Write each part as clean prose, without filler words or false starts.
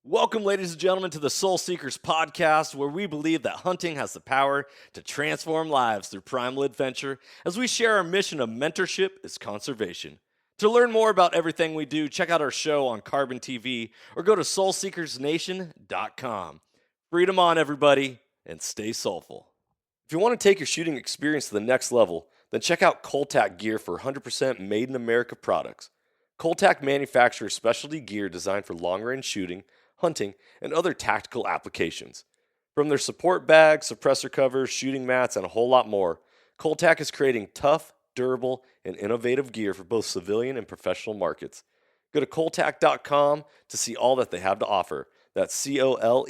Welcome, ladies and gentlemen, to the Soul Seekers podcast, where we believe that hunting has the power to transform lives through primal adventure as we share our mission of mentorship is conservation. To learn more about everything we do, check out our show on Carbon TV or go to soulseekersnation.com. Freedom on, everybody, and stay soulful. If you want to take your shooting experience to the next level, then check out Coltac gear for 100% made in America products. Coltac manufactures specialty gear designed for long-range shooting, hunting, and other tactical applications. From their support bags, suppressor covers, shooting mats, and a whole lot more, Coltac is creating tough, durable, and innovative gear for both civilian and professional markets. Go to coltac.com to see all that they have to offer. That's cole-tac.com.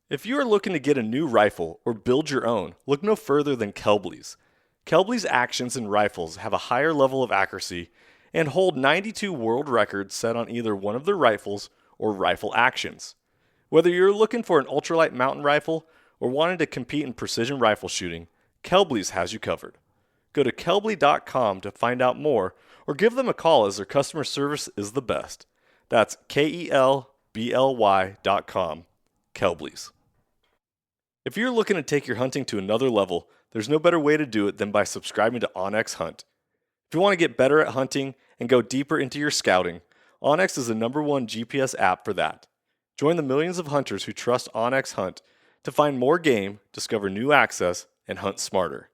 If you are looking to get a new rifle or build your own, look no further than Kelbley's. Kelbley's actions and rifles have a higher level of accuracy and hold 92 world records set on either one of their rifles or rifle actions. Whether you're looking for an ultralight mountain rifle or wanting to compete in precision rifle shooting, Kelbley's has you covered. Go to kelbley.com to find out more or give them a call as their customer service is the best. That's KELBLY.com. Kelbley's. If you're looking to take your hunting to another level, there's no better way to do it than by subscribing to onX Hunt. If you want to get better at hunting and go deeper into your scouting, onX is the #1 GPS app for that. Join the millions of hunters who trust onX Hunt to find more game, discover new access, and hunt smarter.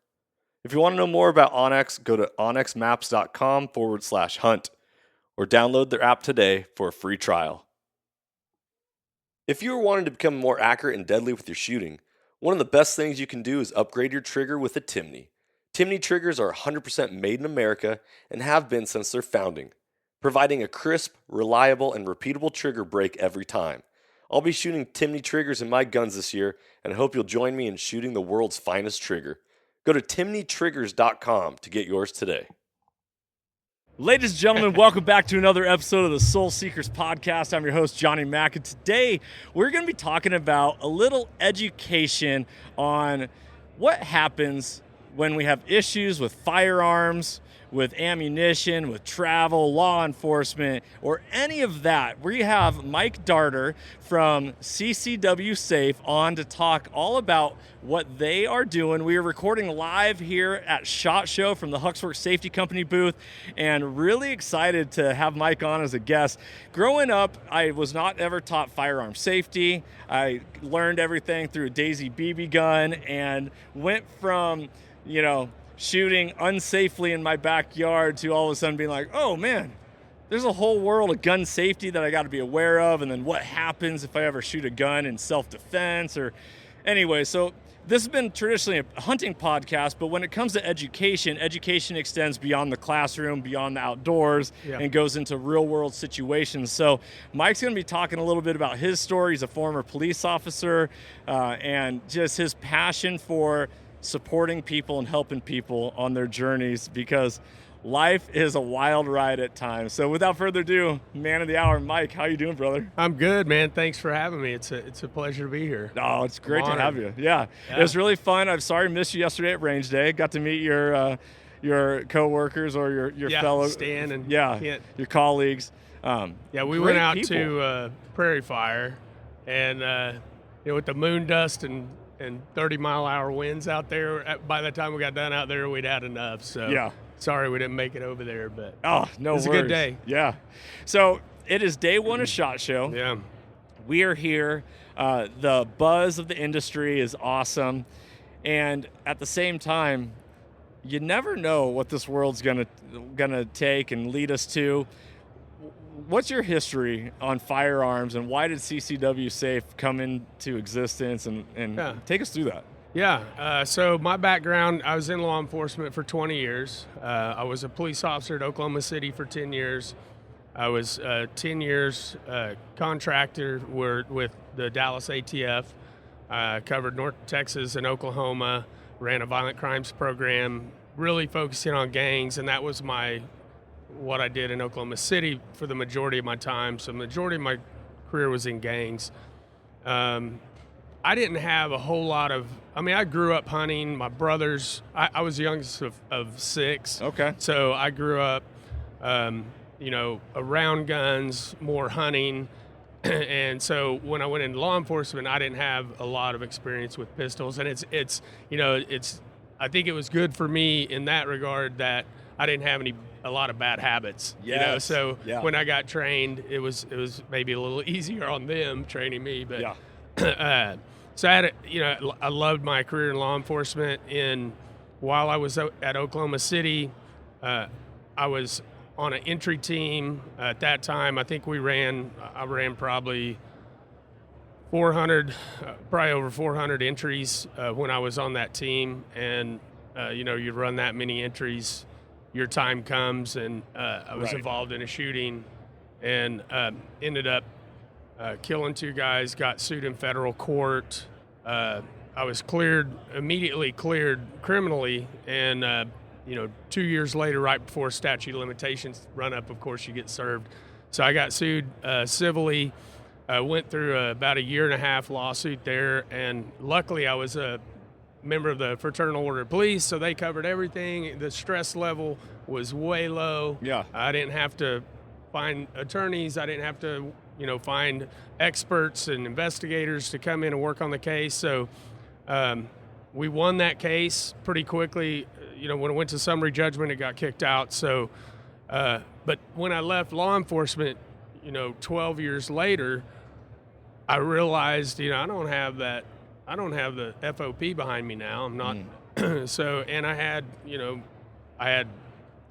If you want to know more about onX, go to onxmaps.com/hunt or download their app today for a free trial. If you are wanting to become more accurate and deadly with your shooting, one of the best things you can do is upgrade your trigger with a Timney. Timney triggers are 100% made in America and have been since their founding, providing a crisp, reliable, and repeatable trigger break every time. I'll be shooting Timney triggers in my guns this year, and I hope you'll join me in shooting the world's finest trigger. Go to timneytriggers.com to get yours today. Ladies and gentlemen, welcome back to another episode of the Soul Seekers podcast. I'm your host, Johnny Mack, and today we're going to be talking about a little education on what happens when we have issues with firearms, with ammunition, with travel, law enforcement, or any of that. We have Mike Darter from CCW Safe on to talk all about what they are doing. We are recording live here at SHOT Show from the Huxworks Safety Company booth, and really excited to have Mike on as a guest. Growing up, I was not ever taught firearm safety. I learned everything through a Daisy BB gun and went from shooting unsafely in my backyard to all of a sudden being like, oh man, there's a whole world of gun safety that I got to be aware of. And then what happens if I ever shoot a gun in self-defense or anyway. So this has been traditionally a hunting podcast, but when it comes to education extends beyond the classroom, beyond the outdoors, and goes into real world situations. So Mike's going to be talking a little bit about his story. He's a former police officer and just his passion for supporting people and helping people on their journeys, because life is a wild ride at times. So without further ado, man of the hour, Mike, how you doing, brother? I'm good, man. Thanks for having me. It's a pleasure to be here. Oh, it's great to have you. Yeah. It was really fun. I'm sorry I missed you yesterday at range day. Got to meet your co-workers or your fellow Stan and your colleagues. We went out to Prairie Fire, and with the moon dust and 30-mile-an-hour winds out there, by the time we got done out there, we'd had enough. So sorry we didn't make it over there, but no worries. A good day. Yeah. So it is day one of SHOT Show. Yeah. We are here. The buzz of the industry is awesome, and at the same time, you never know what this world's gonna take and lead us to. What's your history on firearms, and why did CCW Safe come into existence, and take us through that? So my background, I was in law enforcement for 20 years. I was a police officer at Oklahoma City for 10 years. I was 10 years contractor with the Dallas ATF. Covered North Texas and Oklahoma, ran a violent crimes program, really focusing on gangs, and that was what I did in Oklahoma City for the majority of my time. So the majority of my career was in gangs. I didn't have a whole lot of, I grew up hunting. My brothers, I was the youngest of six. Okay. So I grew up around guns, more hunting. And so when I went into law enforcement, I didn't have a lot of experience with pistols, and it's I think it was good for me in that regard that I didn't have a lot of bad habits. Yes. So Yeah. when I got trained, it was maybe a little easier on them training me. But Yeah. so I I loved my career in law enforcement. While I was at Oklahoma City, I was on an entry team at that time. I think I ran probably 400, probably over 400 entries when I was on that team. And, you run that many entries, your time comes. And I was involved in a shooting and ended up killing 2 guys, got sued in federal court. I was immediately cleared criminally, and 2 years later, right before statute of limitations run up, of course, you get served. So I got sued civilly. Went through about a 1.5-year lawsuit there, and luckily I was a member of the Fraternal Order of Police, so they covered everything. The stress level was way low. Yeah. I didn't have to find attorneys. I didn't have to, find experts and investigators to come in and work on the case. So we won that case pretty quickly. When it went to summary judgment, it got kicked out. So, but when I left law enforcement, 12 years later, I realized, I don't have the FOP behind me now. I'm not. So, and I had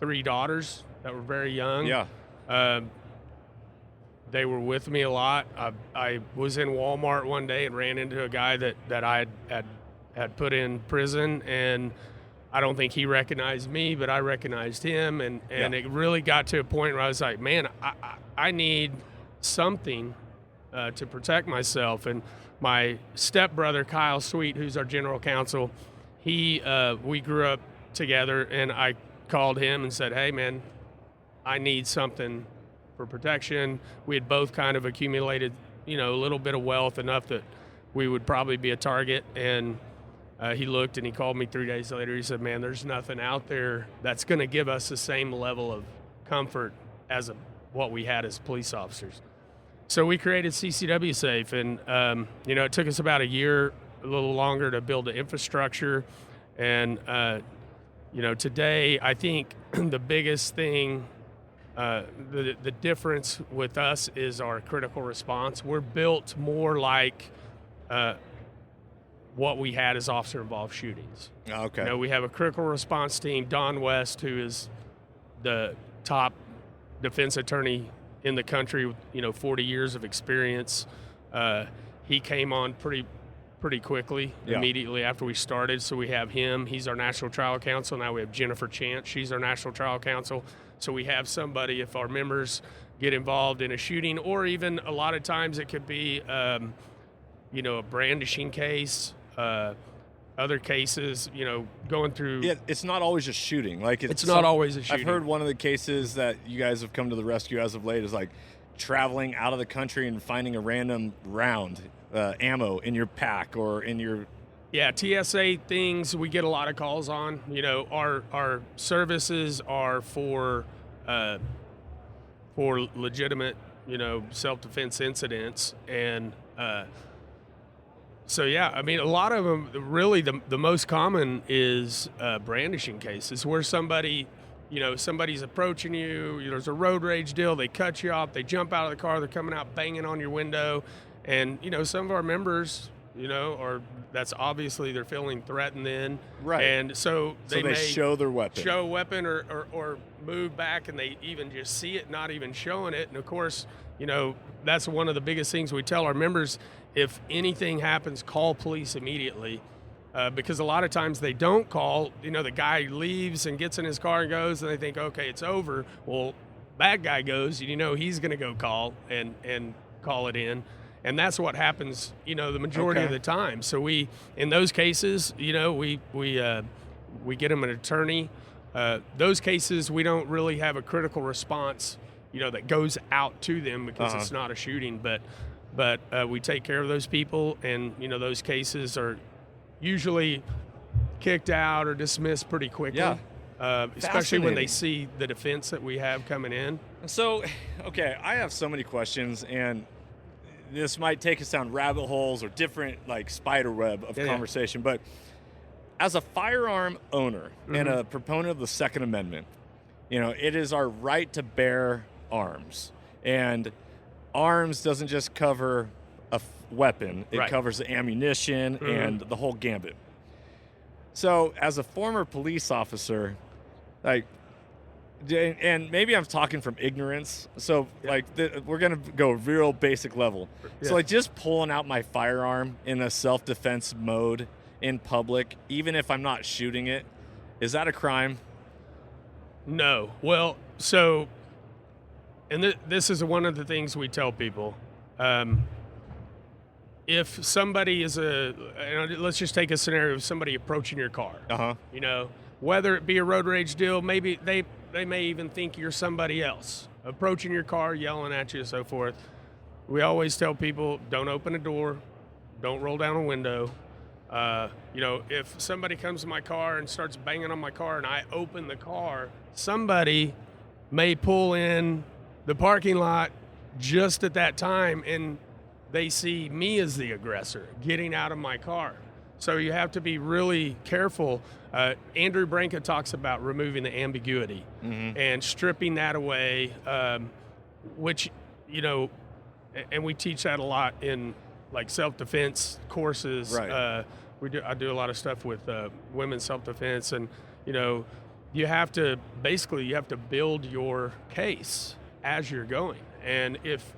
3 daughters that were very young. Yeah. They were with me a lot. I was in Walmart one day and ran into a guy that I had put in prison, and I don't think he recognized me, but I recognized him, and it really got to a point where I was like, man, I need something to protect myself. And my stepbrother, Kyle Sweet, who's our general counsel, we grew up together, and I called him and said, hey, man, I need something for protection. We had both kind of accumulated, a little bit of wealth, enough that we would probably be a target. And he looked and he called me 3 days later. He said, man, there's nothing out there that's going to give us the same level of comfort as what we had as police officers. So we created CCW Safe, and, it took us about a year, a little longer, to build the infrastructure. And, today I think the biggest thing, the difference with us is our critical response. We're built more like what we had as officer-involved shootings. Okay. We have a critical response team. Don West, who is the top defense attorney in the country with 40 years of experience, he came on pretty quickly, immediately after we started. So we have him. He's our national trial counsel. Now we have Jennifer Chance. She's our national trial counsel. So we have somebody, if our members get involved in a shooting, or even a lot of times it could be, a brandishing case, other cases, going through. Yeah, it's not always just shooting. Like it's not always a shooting. I've heard one of the cases that you guys have come to the rescue as of late is like traveling out of the country and finding a random round, ammo in your pack or in your. Yeah, TSA things we get a lot of calls on. Our services are for legitimate, self-defense incidents. And so, yeah, I mean, a lot of them, really the most common is brandishing cases where somebody's approaching you, there's a road rage deal, they cut you off, they jump out of the car, they're coming out banging on your window. And, some of our members, that's obviously they're feeling threatened then. Right. And so they may show their weapon. Show a weapon or move back, and they even just see it, not even showing it. And, of course, that's one of the biggest things we tell our members. If anything happens, call police immediately, because a lot of times they don't call. The guy leaves and gets in his car and goes, and they think, okay, it's over. Well, bad guy goes, he's going to go call and call it in. And that's what happens, the majority of the time. So we, in those cases, we get them an attorney. Those cases, we don't really have a critical response, that goes out to them because it's not a shooting. But we take care of those people, and those cases are usually kicked out or dismissed pretty quickly. Yeah. Especially when they see the defense that we have coming in. So, okay, I have so many questions, and this might take us down rabbit holes or different, like, spider web of conversation. But as a firearm owner and a proponent of the Second Amendment, it is our right to bear arms. And arms doesn't just cover a weapon. It covers the ammunition and the whole gambit. So, as a former police officer, like, and maybe I'm talking from ignorance, so we're gonna go real basic level. So like just pulling out my firearm in a self-defense mode in public, even if I'm not shooting it, is that a crime? No. Well, so, and this is one of the things we tell people. If somebody is let's just take a scenario of somebody approaching your car. Whether it be a road rage deal, maybe they may even think you're somebody else approaching your car, yelling at you, and so forth. We always tell people, don't open a door, don't roll down a window. If somebody comes to my car and starts banging on my car and I open the car, somebody may pull in the parking lot just at that time and they see me as the aggressor getting out of my car. So you have to be really careful. Andrew Branca talks about removing the ambiguity and stripping that away, which, and we teach that a lot in like self-defense courses. Right. I do a lot of stuff with women's self-defense, and, you have to build your case as you're going. And if,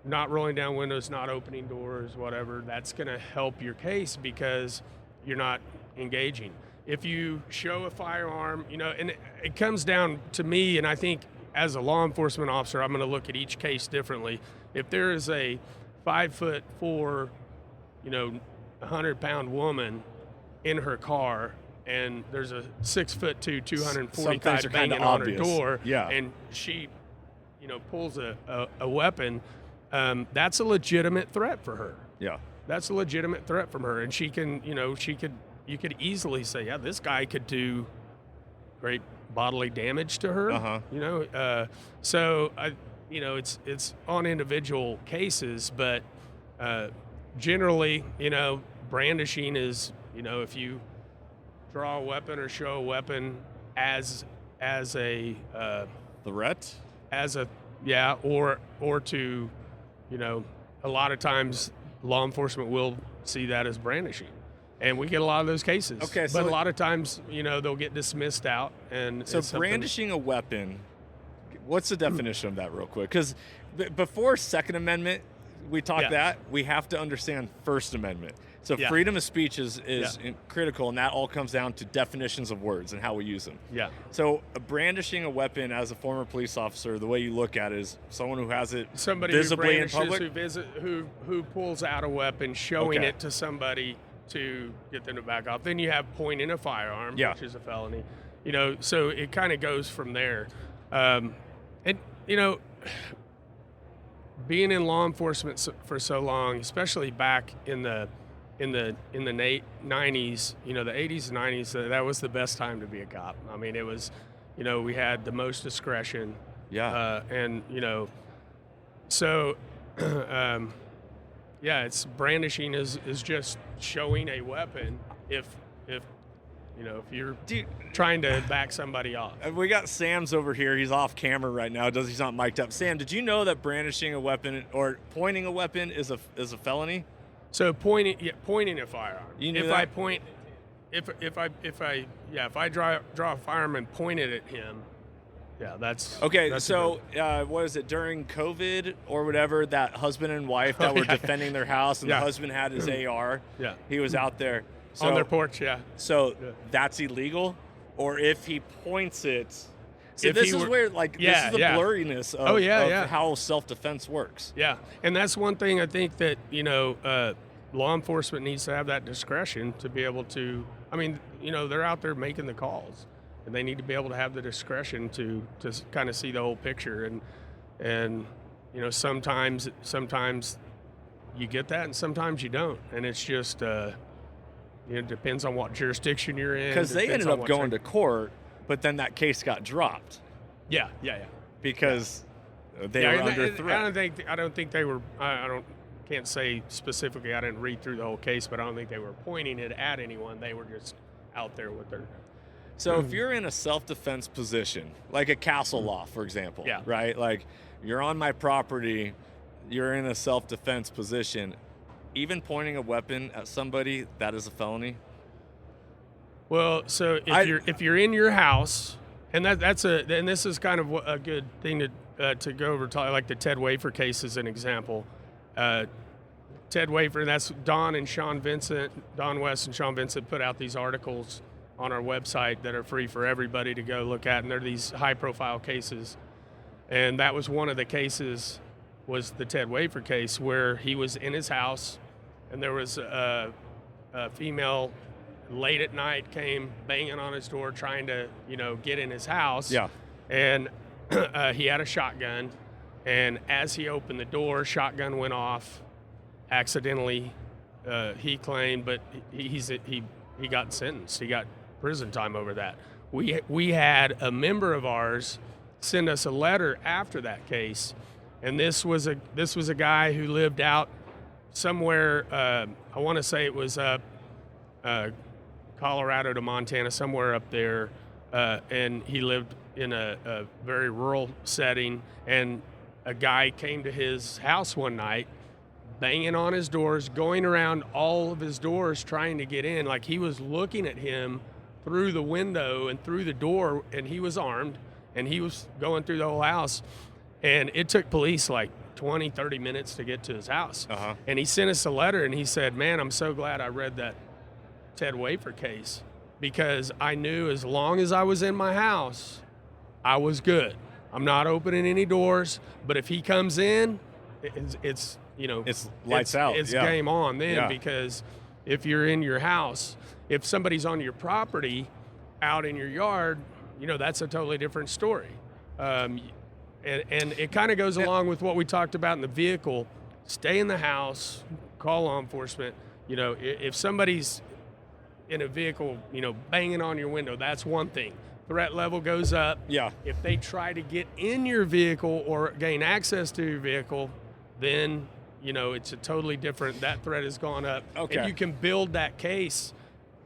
not rolling down windows, not opening doors, whatever, that's going to help your case because you're not engaging. If you show a firearm, and it comes down to me, and I think as a law enforcement officer, I'm going to look at each case differently. If there is a 5'4", 100-pound woman in her car, and there's a 6'2", 245 banging on her door, and she, pulls a weapon, that's a legitimate threat for her. Yeah. That's a legitimate threat from her. And she can, you could easily say, yeah, this guy could do great bodily damage to her. So it's on individual cases, but generally, brandishing is, if you draw a weapon or show a weapon as a threat, or to, a lot of times law enforcement will see that as brandishing. And we get a lot of those cases. Okay, but a lot of times, they'll get dismissed out. And so brandishing a weapon, what's the definition of that real quick? Because before Second Amendment, we talk that, we have to understand First Amendment. So freedom of speech is critical, and that all comes down to definitions of words and how we use them. Yeah. So brandishing a weapon as a former police officer, the way you look at it is someone who has it visibly in public? Who pulls out a weapon, showing it to somebody to get them to back off. Then you have pointing a firearm, which is a felony. So it kind of goes from there. Being in law enforcement for so long, especially back in the 90s, the 80s and 90s, that was the best time to be a cop. I mean, it was, we had the most discretion. Yeah. So, it's brandishing is just showing a weapon if you're trying to back somebody off. We got Sam's over here. He's off camera right now. He's not mic'd up. Sam, did you know that brandishing a weapon or pointing a weapon is a felony? So pointing a firearm. You knew that? If I draw a firearm and point it at him, that's okay. That's so what is it during COVID or whatever? That husband and wife that were defending their house, and the husband had his AR. Yeah, he was out there on their porch. Yeah. So that's illegal, or if he points it. See, this is where, this is the blurriness of how self-defense works. Yeah, and that's one thing I think that, law enforcement needs to have that discretion to be able to, they're out there making the calls, and they need to be able to have the discretion to kind of see the whole picture. And sometimes you get that, and sometimes you don't. And it's just, it depends on what jurisdiction you're in. Because they ended up going to court, but then that case got dropped. Yeah. because they were under threat. I don't think they were. Can't say specifically. I didn't read through the whole case, but I don't think they were pointing it at anyone. They were just out there with their. So if you're in a self-defense position, like a castle law, for example, right? Like you're on my property, you're in a self-defense position, even pointing a weapon at somebody, that is a felony? Well, so if you're in your house, and this is kind of a good thing to go over, like the Ted Wafer case is an example. Ted Wafer, and that's Don West and Sean Vincent put out these articles on our website that are free for everybody to go look at, and they're these high-profile cases. And that was one of the cases, was the Ted Wafer case, where he was in his house, and there was a female late at night came banging on his door trying to, get in his house. Yeah. And he had a shotgun, and as he opened the door, shotgun went off accidentally, he claimed, but he got sentenced. He got prison time over that. We had a member of ours send us a letter after that case, and this was a guy who lived out somewhere. I want to say it was Colorado to Montana, somewhere up there, and he lived in a very rural setting. And a guy came to his house one night, banging on his doors, going around all of his doors trying to get in. Like, he was looking at him through the window and through the door, and he was armed, and he was going through the whole house. And it took police like 20, 30 minutes to get to his house. Uh-huh. And he sent us a letter, and he said, "Man, I'm so glad I read that Ted Wafer case, because I knew as long as I was in my house, I was good. I'm not opening any doors, but if he comes in, it's lights out. It's game on then, because if you're in your house, if somebody's on your property out in your yard, that's a totally different story. And it kind of goes along with what we talked about in the vehicle. Stay in the house, call law enforcement. If somebody's in a vehicle, banging on your window, that's one thing. Threat level goes up. Yeah. If they try to get in your vehicle or gain access to your vehicle, then, it's a totally different, that threat has gone up. Okay. And you can build that case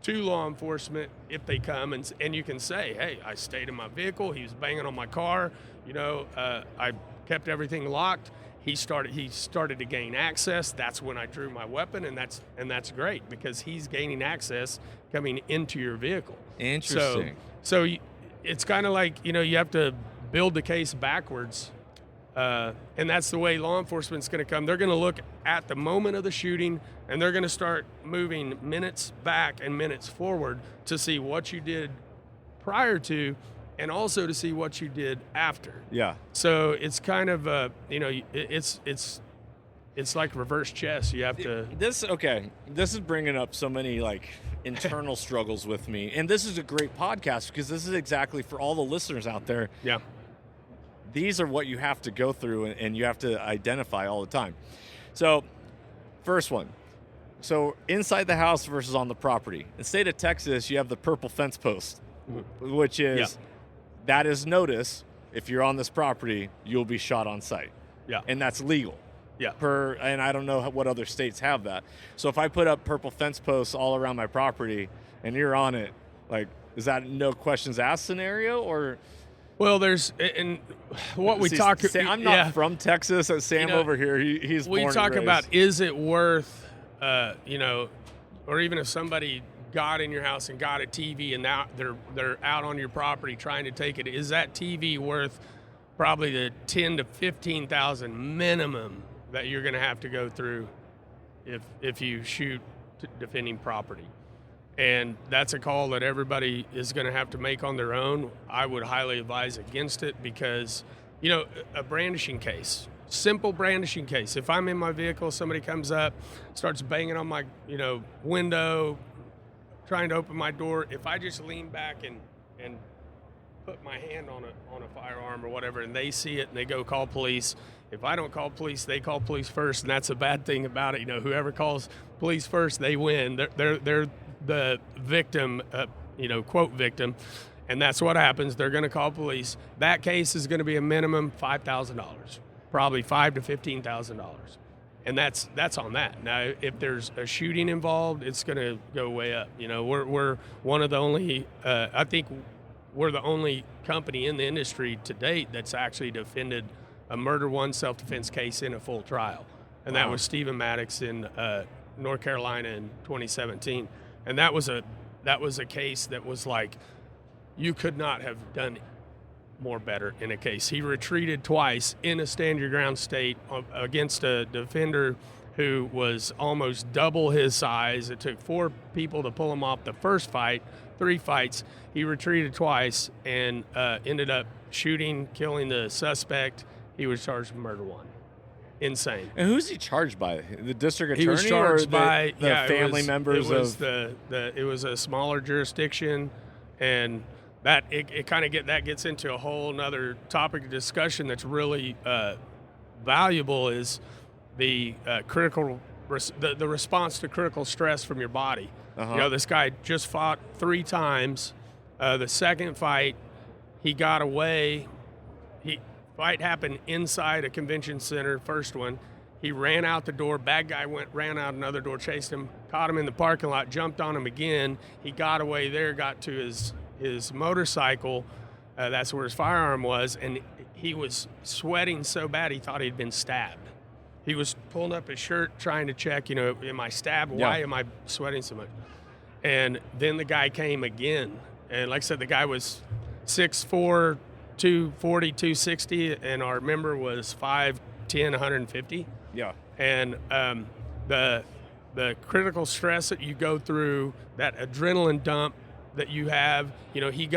to law enforcement if they come, and you can say, hey, I stayed in my vehicle, he was banging on my car, I kept everything locked. He started to gain access. That's when I drew my weapon, and that's great, because he's gaining access coming into your vehicle. Interesting. So it's kind of like, you have to build the case backwards, and that's the way law enforcement's going to come. They're going to look at the moment of the shooting, and they're going to start moving minutes back and minutes forward to see what you did prior to, and also to see what you did after. Yeah. So it's kind of it's like reverse chess. You have to. This is bringing up so many internal struggles with me, and this is a great podcast because this is exactly for all the listeners out there. Yeah. These are what you have to go through, and you have to identify all the time. So, first one. So inside the house versus on the property. In the state of Texas, you have the purple fence post, which is. That is notice, if you're on this property, you'll be shot on sight. Yeah. And that's legal. Yeah. And I don't know what other states have that. So if I put up purple fence posts all around my property and you're on it, is that no questions asked scenario, or? Well, there's, and what we talk. I'm not from Texas. Sam over here, he's born and raised. We talk about, is it worth, or even if somebody got in your house and got a TV and now they're out on your property trying to take it, is that TV worth probably the $10,000 to $15,000 minimum that you're going to have to go through if you shoot defending property? And that's a call that everybody is going to have to make on their own. I would highly advise against it, because a brandishing case, simple brandishing case, if I'm in my vehicle, somebody comes up, starts banging on my window, trying to open my door, if I just lean back and put my hand on a firearm or whatever, and they see it and they go call police, if I don't call police, they call police first, and that's a bad thing about it. Whoever calls police first, they win. They're the victim, quote victim, And that's what happens. They're going to call police. That case is going to be a minimum $5,000, probably $5,000 to $15,000. And that's on that. Now, if there's a shooting involved, it's going to go way up. You know, we're one of the only, I think we're the only company in the industry to date that's actually defended a murder one self-defense case in a full trial. And that was Stephen Maddox in North Carolina in 2017. And that was a case that was like, you could not have done more better in a case. He retreated twice in a stand your ground state against a defender who was almost double his size. It took 4 people to pull him off the first fight, 3 fights. He retreated twice and ended up shooting, killing the suspect. He was charged with murder one. Insane. And who's he charged by? The district attorney, he was charged or by the family members it was of it was a smaller jurisdiction, and that it kind of gets into a whole nother topic of discussion that's really valuable, is the the response to critical stress from your body. You know, this guy just fought 3 times. The second fight, he got away. Fight happened inside a convention center. First one, he ran out the door. Bad guy ran out another door, chased him, caught him in the parking lot, jumped on him again. He got away there, got to his motorcycle. That's where his firearm was, and he was sweating so bad he thought he'd been stabbed. He was pulling up his shirt trying to check, you know, am I stabbed? Why am I sweating so much? And then the guy came again. And like I said, the guy was 6'4", 240, 260, and our member was 5'10", 150. Yeah. And the critical stress that you go through, that adrenaline dump that you have, you know, he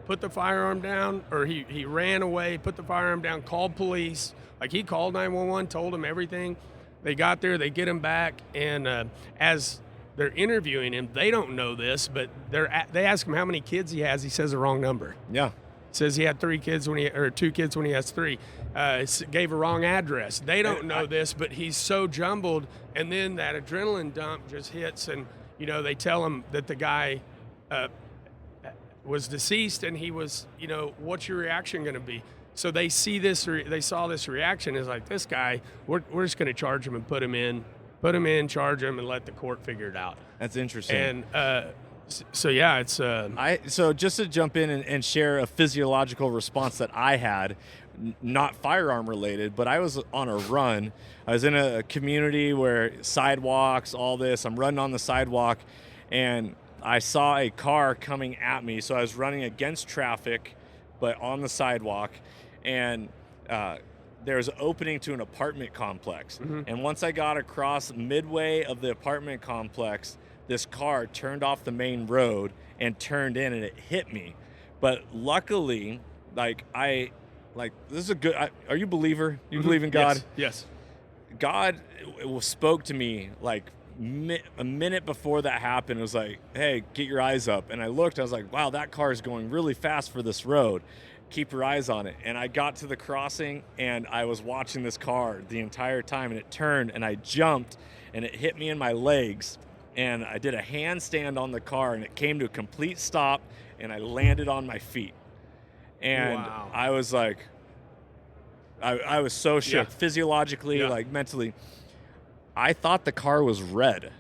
put the firearm down, or he ran away, put the firearm down, called police. Like, he called 911, told them everything. They got there, they get him back, and as they're interviewing him, they don't know this, but they ask him how many kids he has. He says the wrong number. Yeah. Says he had 2 kids when he has 3. Gave a wrong address. They don't know this, but he's so jumbled, and then that adrenaline dump just hits, and you know, they tell him that the guy was deceased, and he was, you know, what's your reaction going to be? So they see this, they saw this reaction is like, this guy, we're just going to charge him and put him in, charge him, and let the court figure it out. That's interesting. And so yeah, it's so just to jump in and share a physiological response that I had, not firearm related, but I was on a run. I was in a community where sidewalks, all this. I'm running on the sidewalk, and I saw a car coming at me. So I was running against traffic, but on the sidewalk, and there's an opening to an apartment complex. Mm-hmm. And once I got across midway of the apartment complex, this car turned off the main road and turned in, and it hit me. But luckily, this is a good. Are you a believer? You mm-hmm. believe in God? Yes. God spoke to me like a minute before that happened. It was like, hey, get your eyes up. And I looked, I was like, wow, that car is going really fast for this road. Keep your eyes on it. And I got to the crossing, and I was watching this car the entire time, and it turned, and I jumped, and it hit me in my legs. And I did a handstand on the car, and it came to a complete stop, and I landed on my feet. And wow. I was like, I was so shook, physiologically, like mentally. I thought the car was red.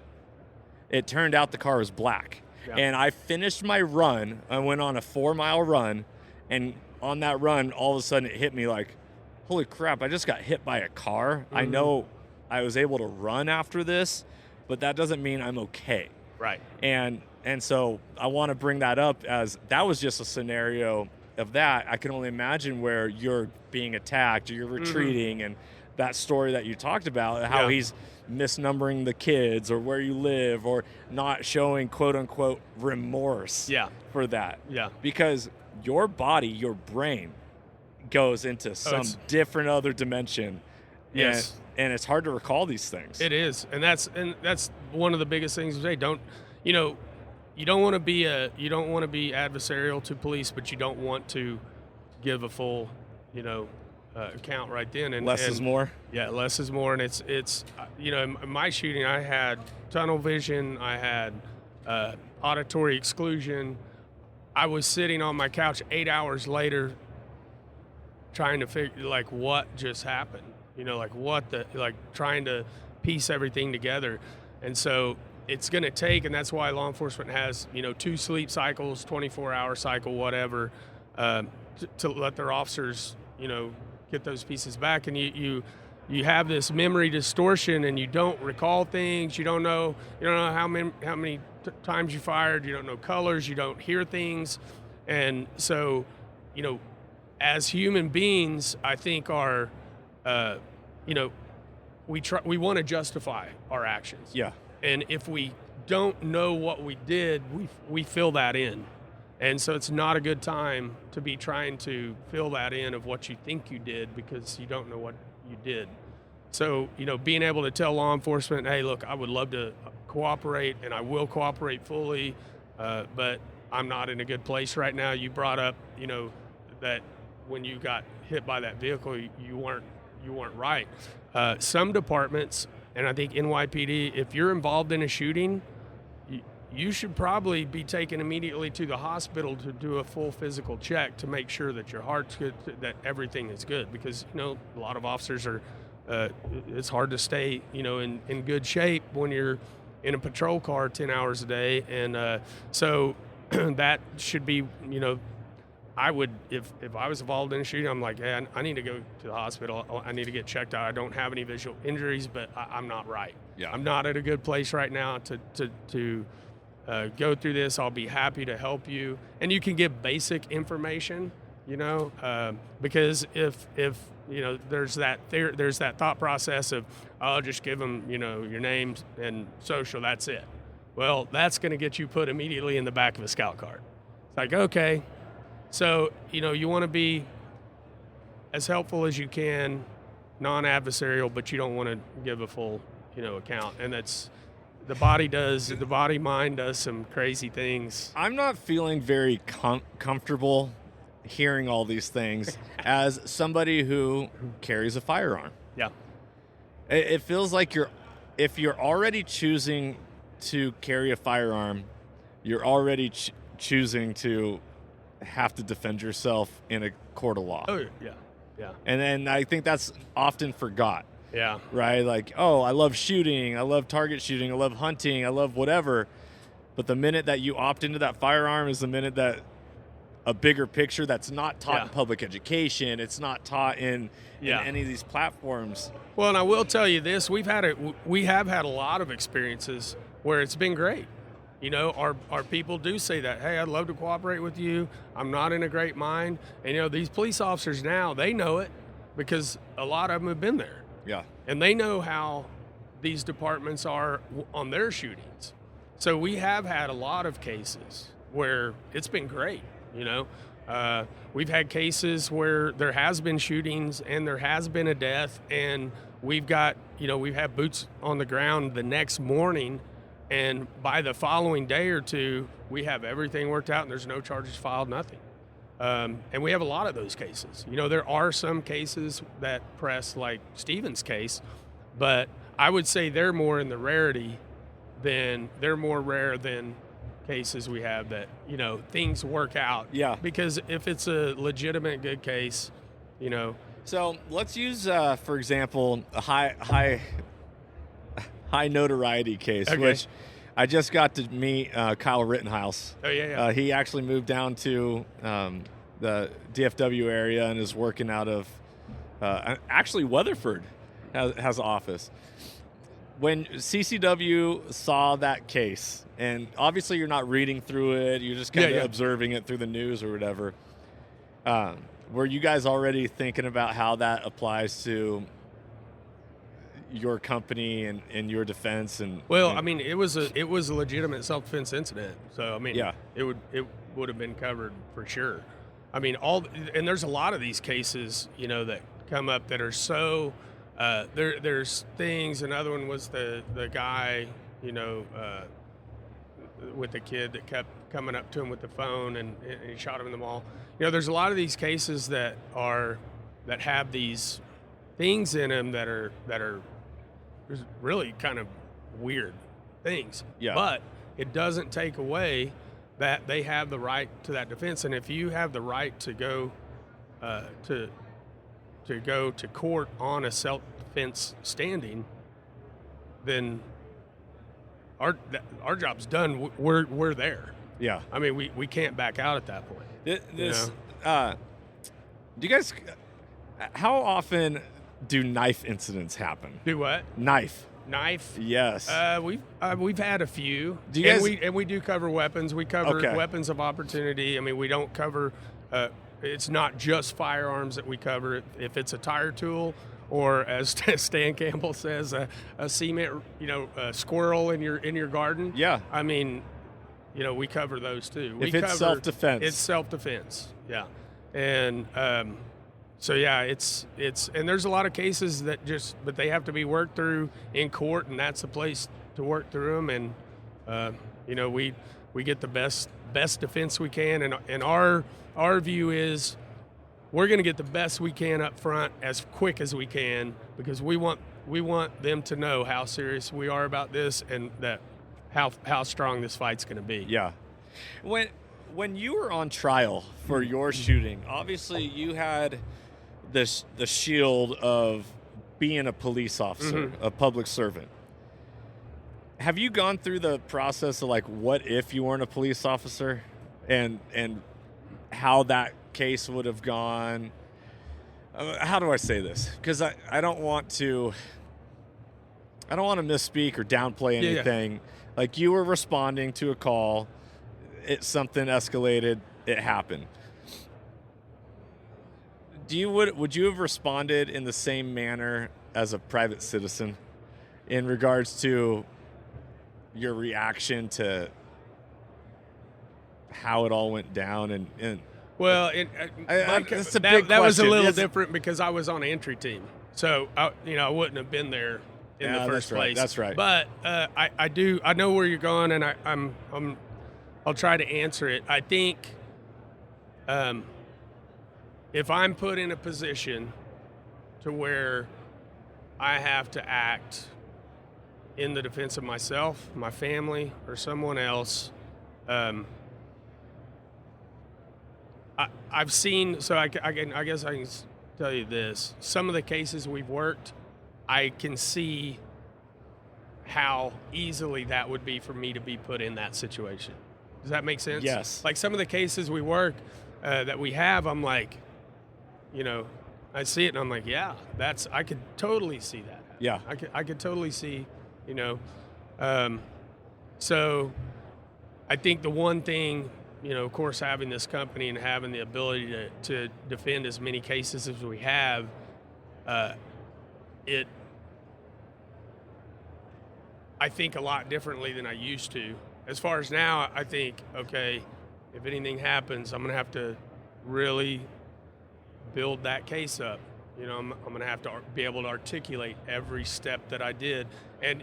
It turned out the car was black. Yeah. And I finished my run. I went on a 4-mile run, and on that run, all of a sudden it hit me like, holy crap, I just got hit by a car. Mm-hmm. I know I was able to run after this, but that doesn't mean I'm okay. Right. And so I want to bring that up, as that was just a scenario of that. I can only imagine where you're being attacked or you're retreating, mm-hmm. and that story that you talked about, how he's misnumbering the kids, or where you live, or not showing quote unquote remorse for that. Yeah. Because your body, your brain goes into some different other dimension. Yes. And it's hard to recall these things. It is. And that's one of the biggest things we say. You don't want to be adversarial to police, but you don't want to give a full, account right then. And less is more. Yeah, less is more. And it's in my shooting, I had tunnel vision, I had auditory exclusion, I was sitting on my couch 8 hours later trying to figure, like, what just happened, trying to piece everything together. And so it's going to take, and that's why law enforcement has, 2 sleep cycles, 24-hour cycle, whatever, to let their officers, get those pieces back. And you have this memory distortion, and you don't recall things. You don't know how many times you fired. You don't know colors. You don't hear things. And so, as human beings, I think we want to justify our actions. Yeah. And if we don't know what we did, we fill that in. And so it's not a good time to be trying to fill that in of what you think you did, because you don't know what you did. So, being able to tell law enforcement, hey, look, I would love to cooperate, and I will cooperate fully, but I'm not in a good place right now. You brought up, that when you got hit by that vehicle, you weren't right. Some departments, and I think NYPD, if you're involved in a shooting, you should probably be taken immediately to the hospital to do a full physical check to make sure that your heart's good, that everything is good. Because, a lot of officers are, it's hard to stay, in good shape when you're in a patrol car 10 hours a day. And so that should be, I would, if I was involved in a shooting, I'm like, hey, I need to go to the hospital. I need to get checked out. I don't have any visual injuries, but I'm not right. Yeah. I'm not at a good place right now to go through this. I'll be happy to help you. And you can give basic information, because if there's that thought process of, I'll just give them, your name and social, that's it. Well, that's going to get you put immediately in the back of a scout car. It's like, okay. So, you want to be as helpful as you can, non-adversarial, but you don't want to give a full, account. And that's, the body-mind does some crazy things. I'm not feeling very comfortable hearing all these things as somebody who carries a firearm. Yeah. It feels like if you're already choosing to carry a firearm, you're already choosing to have to defend yourself in a court of law. Oh, yeah. Yeah. And then I think that's often forgot. Yeah. Right? Like, oh, I love shooting. I love target shooting. I love hunting. I love whatever. But the minute that you opt into that firearm is the minute that a bigger picture that's not taught in public education. It's not taught in any of these platforms. Well, and I will tell you this, we have had a lot of experiences where it's been great. Our people do say that, hey, I'd love to cooperate with you. I'm not in a great mind. And, these police officers now, they know it because a lot of them have been there. Yeah. And they know how these departments are on their shootings. So we have had a lot of cases where it's been great, We've had cases where there has been shootings and there has been a death, and we've got, we've had boots on the ground the next morning, and by the following day or two, we have everything worked out and there's no charges filed, nothing. And we have a lot of those cases. There are some cases that press, like Stephen's case, but I would say they're more in the rarity they're more rare than cases we have that, things work out. Yeah. Because if it's a legitimate good case, So let's use, for example, a high notoriety case, okay. which I just got to meet Kyle Rittenhouse. Oh, yeah. He actually moved down to the DFW area and is working out of, actually Weatherford has an office. When CCW saw that case, and obviously you're not reading through it, you're just kind of observing it through the news or whatever, were you guys already thinking about how that applies to your company and your defense? And well, it was a legitimate self-defense incident, so it would have been covered for sure. And there's a lot of these cases, that come up that are so. There's things. Another one was the guy, with the kid that kept coming up to him with the phone and he shot him in the mall. There's a lot of these cases that have these things in them that are really kind of weird things. Yeah. But it doesn't take away that they have the right to that defense. And if you have the right to go to go to court on a self-defense standing, then our job's done. We're there. Yeah. I mean, we can't back out at that point. Do you guys? How often do knife incidents happen? Do what? Knife. Yes. We've had a few. Do you guys? And we do cover weapons. We cover Okay. weapons of opportunity. I mean, we don't cover. It's not just firearms that we cover. If it's a tire tool, or as Stan Campbell says, a cement, a squirrel in your garden. Yeah. I mean, we cover those too. If it's self-defense. It's self-defense. Yeah. And so yeah, it's and there's a lot of cases but they have to be worked through in court, and that's the place to work through them. And we get the best defense we can, and our view is we're going to get the best we can up front as quick as we can, because we want them to know how serious we are about this, and that how strong this fight's going to be. Yeah. When you were on trial for your shooting, obviously you had the shield of being a police officer, a public servant. Have you gone through the process of, like, what if you weren't a police officer, and how that case would have gone? How do I say this? Because I don't want to misspeak or downplay anything. Yeah. Like, you were responding to a call, something escalated, it happened. Would you have responded in the same manner as a private citizen in regards to your reaction to how it all went down? Well, that's a big question. That was a little different because I was on entry team, so I wouldn't have been there in the first place. That's right. But I know where you're going, and I'll try to answer it. I think if I'm put in a position to where I have to act in the defense of myself, my family, or someone else, I've seen. So I guess I can tell you this: some of the cases we've worked, I can see how easily that would be for me to be put in that situation. Does that make sense? Yes. Like some of the cases we work that we have, I'm like, I see it and I'm like, yeah, I could totally see that. Yeah. I could totally see, so I think the one thing, of course, having this company and having the ability to defend as many cases as we have, I think a lot differently than I used to. As far as now, I think, okay, if anything happens, I'm going to have to really build that case up. I'm going to have to be able to articulate every step that I did. And,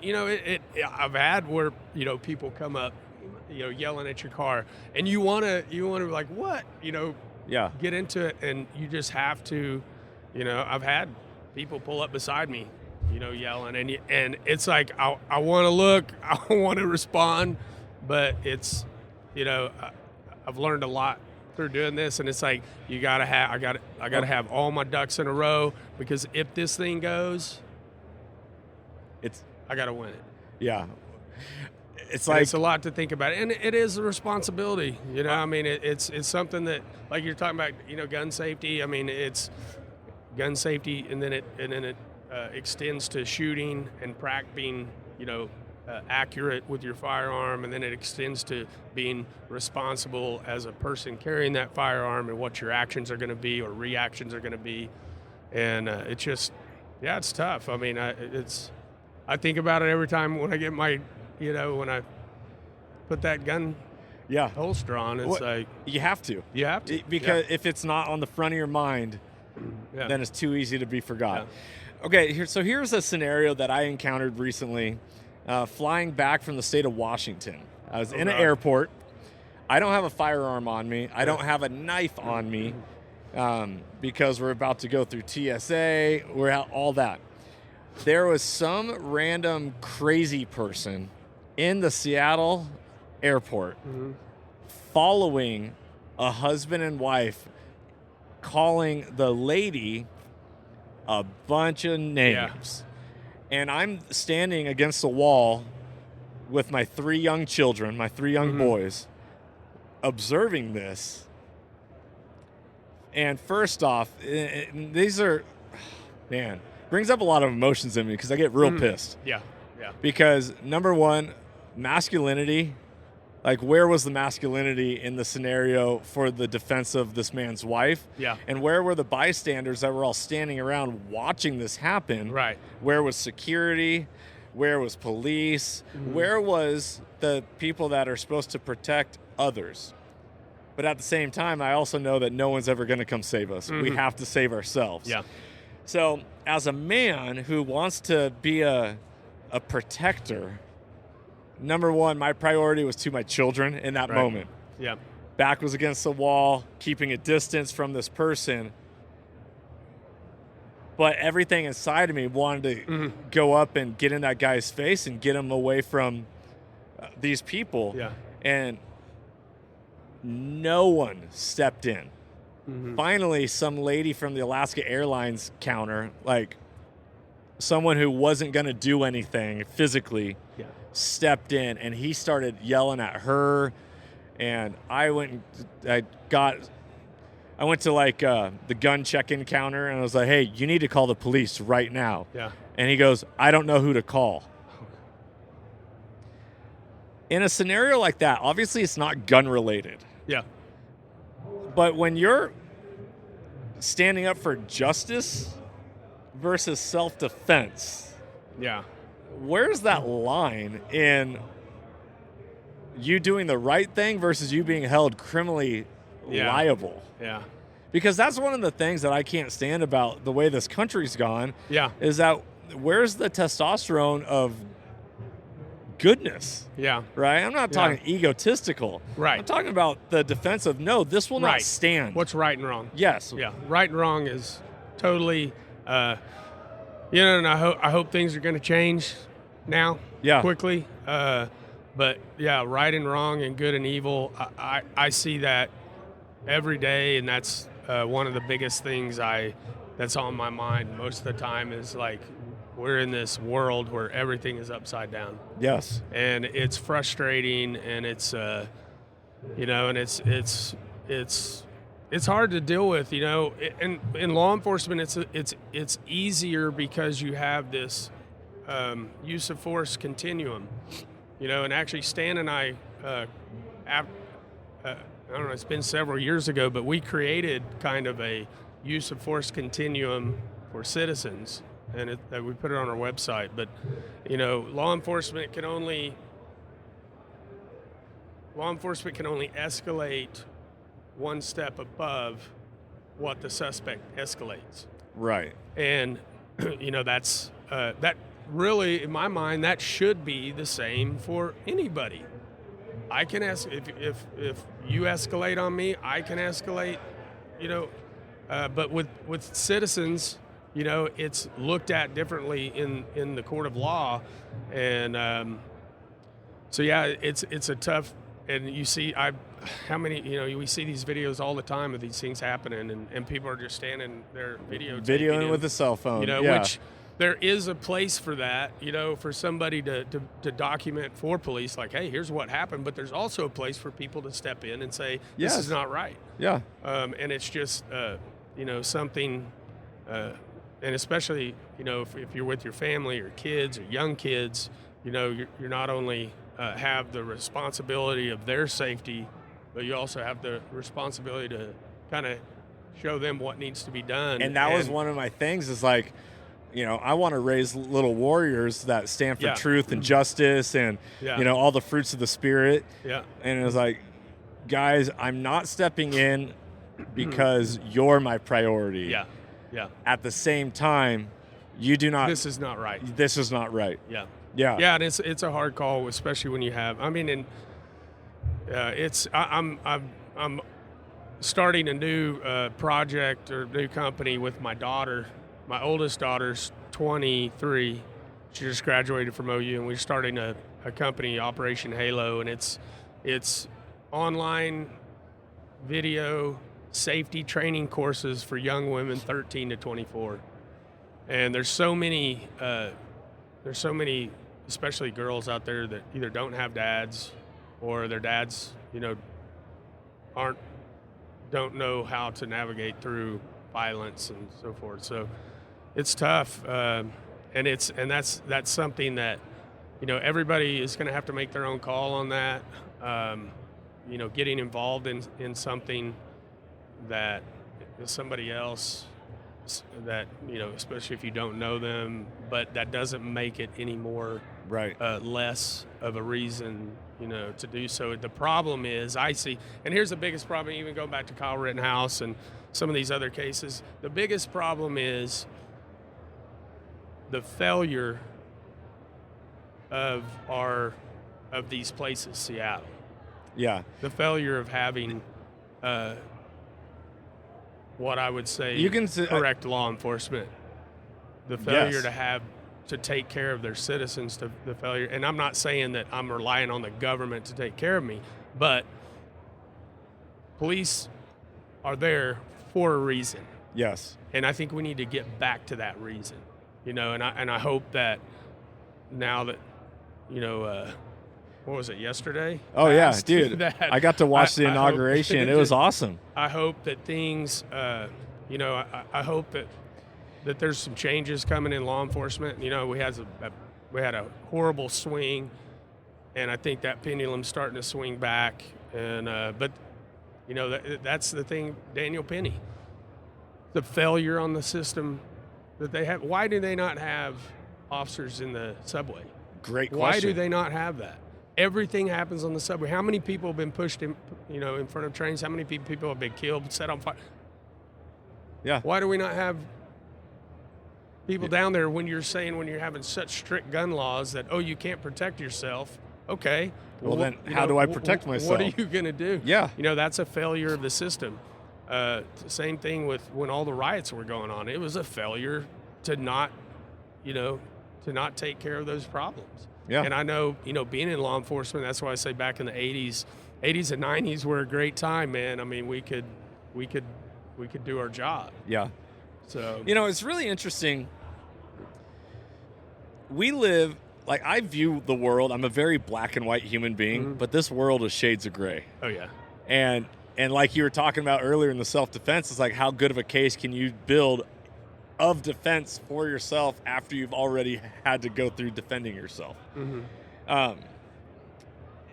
I've had where, people come up, yelling at your car, and you want to like, what, yeah, get into it. And you just have to, I've had people pull up beside me, yelling, and it's like, I want to look, I want to respond, but it's, I've learned a lot through doing this, and it's like, I gotta have all my ducks in a row, because if this thing goes, I gotta win it. Yeah. It's a lot to think about, and it is a responsibility. I mean, it's something that, like you're talking about, gun safety. I mean, it's gun safety, and then it extends to shooting and being, accurate with your firearm, and then it extends to being responsible as a person carrying that firearm, and what your actions are going to be or reactions are going to be. And it's just, it's tough. I mean, I think about it every time when I get my, when I put that gun holster on. It's like, you have to. Because if it's not on the front of your mind, then it's too easy to be forgot. Yeah. Okay, here's a scenario that I encountered recently. Flying back from the state of Washington. I was in an airport. I don't have a firearm on me. I don't have a knife on me because we're about to go through TSA. We're out, all that. There was some random crazy person in the Seattle airport following a husband and wife, calling the lady a bunch of names. And I'm standing against the wall with my 3 young children, my 3 young boys, observing this. And first off, these are, man, brings up a lot of emotions in me because I get real pissed. Yeah. Because number one, masculinity, like where was the masculinity in the scenario for the defense of this man's wife? Yeah. And where were the bystanders that were all standing around watching this happen? Right. Where was security? Where was police? Where was the people that are supposed to protect others? But at the same time, I also know that no one's ever going to come save us. We have to save ourselves. Yeah. So as a man who wants to be a protector, number one, my priority was to my children in that moment. Yeah. Back was against the wall, keeping a distance from this person. But everything inside of me wanted to go up and get in that guy's face and get him away from these people. Yeah. And no one stepped in. Finally, some lady from the Alaska Airlines counter, like someone who wasn't going to do anything physically, stepped in, and he started yelling at her. And I went to like the gun check-in counter, and I was like, hey, you need to call the police right now. Yeah. And he goes, I don't know who to call. In a scenario like that, obviously it's not gun related. Yeah. But when you're standing up for justice versus self-defense, Yeah. where's that line in you doing the right thing versus you being held criminally liable? Yeah. Because that's one of the things that I can't stand about the way this country's gone. Yeah. Is that where's the testosterone of goodness? Yeah. Right? I'm not talking egotistical. Right. I'm talking about the defense of, no, this will not stand. What's right and wrong? Yes. Yeah. Right and wrong is totally, and I hope things are going to change now quickly. But yeah, right and wrong and good and evil, I see that every day, and that's one of the biggest things that's on my mind most of the time is like we're in this world where everything is upside down. Yes. And it's frustrating, and it's and it's hard to deal with, and in law enforcement it's easier because you have this use of force continuum, and actually Stan and I I don't know, it's been several years ago, but we created kind of a use of force continuum for citizens, and we put it on our website. But, law enforcement can only escalate one step above what the suspect escalates. Right. And, that's that really, in my mind, that should be the same for anybody. I can if you escalate on me, I can escalate, but with citizens, it's looked at differently in the court of law. And so, yeah, it's a tough, and you see, we see these videos all the time of these things happening, and people are just standing there videoing with a cell phone, which there is a place for that, for somebody to document for police, like, hey, here's what happened. But there's also a place for people to step in and say, this is not right. Yeah. And it's just, something, and especially, if you're with your family or kids or young kids, you're not only have the responsibility of their safety, but you also have the responsibility to kind of show them what needs to be done. And that was one of my things is like, I want to raise little warriors that stand for truth and justice and, all the fruits of the Spirit. Yeah. And it was like, guys, I'm not stepping in because you're my priority. Yeah. Yeah. At the same time, you do not. This is not right. This is not right. Yeah. Yeah. Yeah. And it's a hard call, especially when you have, I'm starting a new project or new company with my daughter. My oldest daughter's 23. She just graduated from OU, and we're starting a company, Operation Halo, and it's online video safety training courses for young women 13 to 24. And there's so many, especially girls out there that either don't have dads or their dads, don't know how to navigate through violence and so forth. So it's tough. And that's something that, everybody is going to have to make their own call on that. Getting involved in something that is somebody else that, especially if you don't know them, but that doesn't make it any more less of a reason, to do so. The problem is, I see, and here's the biggest problem, even going back to Kyle Rittenhouse and some of these other cases, the biggest problem is the failure of these places, Seattle. Yeah. The failure of having what I would say correct law enforcement. The failure to take care of their citizens, the failure, and I'm not saying that I'm relying on the government to take care of me, but police are there for a reason. Yes. And I think we need to get back to that reason, and I hope that now that, what was it, yesterday? Oh, yeah, dude. I got to watch the inauguration. It was awesome. I hope that things, I hope that there's some changes coming in law enforcement. We had a horrible swing, and I think that pendulum's starting to swing back. And but that's the thing, Daniel Penny, the failure on the system that they have. Why do they not have officers in the subway? Great question. Why do they not have that? Everything happens on the subway. How many people have been pushed in front of trains? How many people have been killed, set on fire? Yeah. Why do we not have people down there when you're having such strict gun laws that, you can't protect yourself? Okay. Well, then how do I protect myself? What are you going to do? Yeah. That's a failure of the system. Same thing with when all the riots were going on. It was a failure to not take care of those problems. Yeah. And I know, being in law enforcement, that's why I say back in the 80s and 90s were a great time, man. I mean, we could do our job. Yeah. So, it's really interesting. We live, I view the world, I'm a very black and white human being, but this world is shades of gray. Oh, yeah. And like you were talking about earlier in the self-defense, it's like, how good of a case can you build of defense for yourself after you've already had to go through defending yourself? Mm-hmm.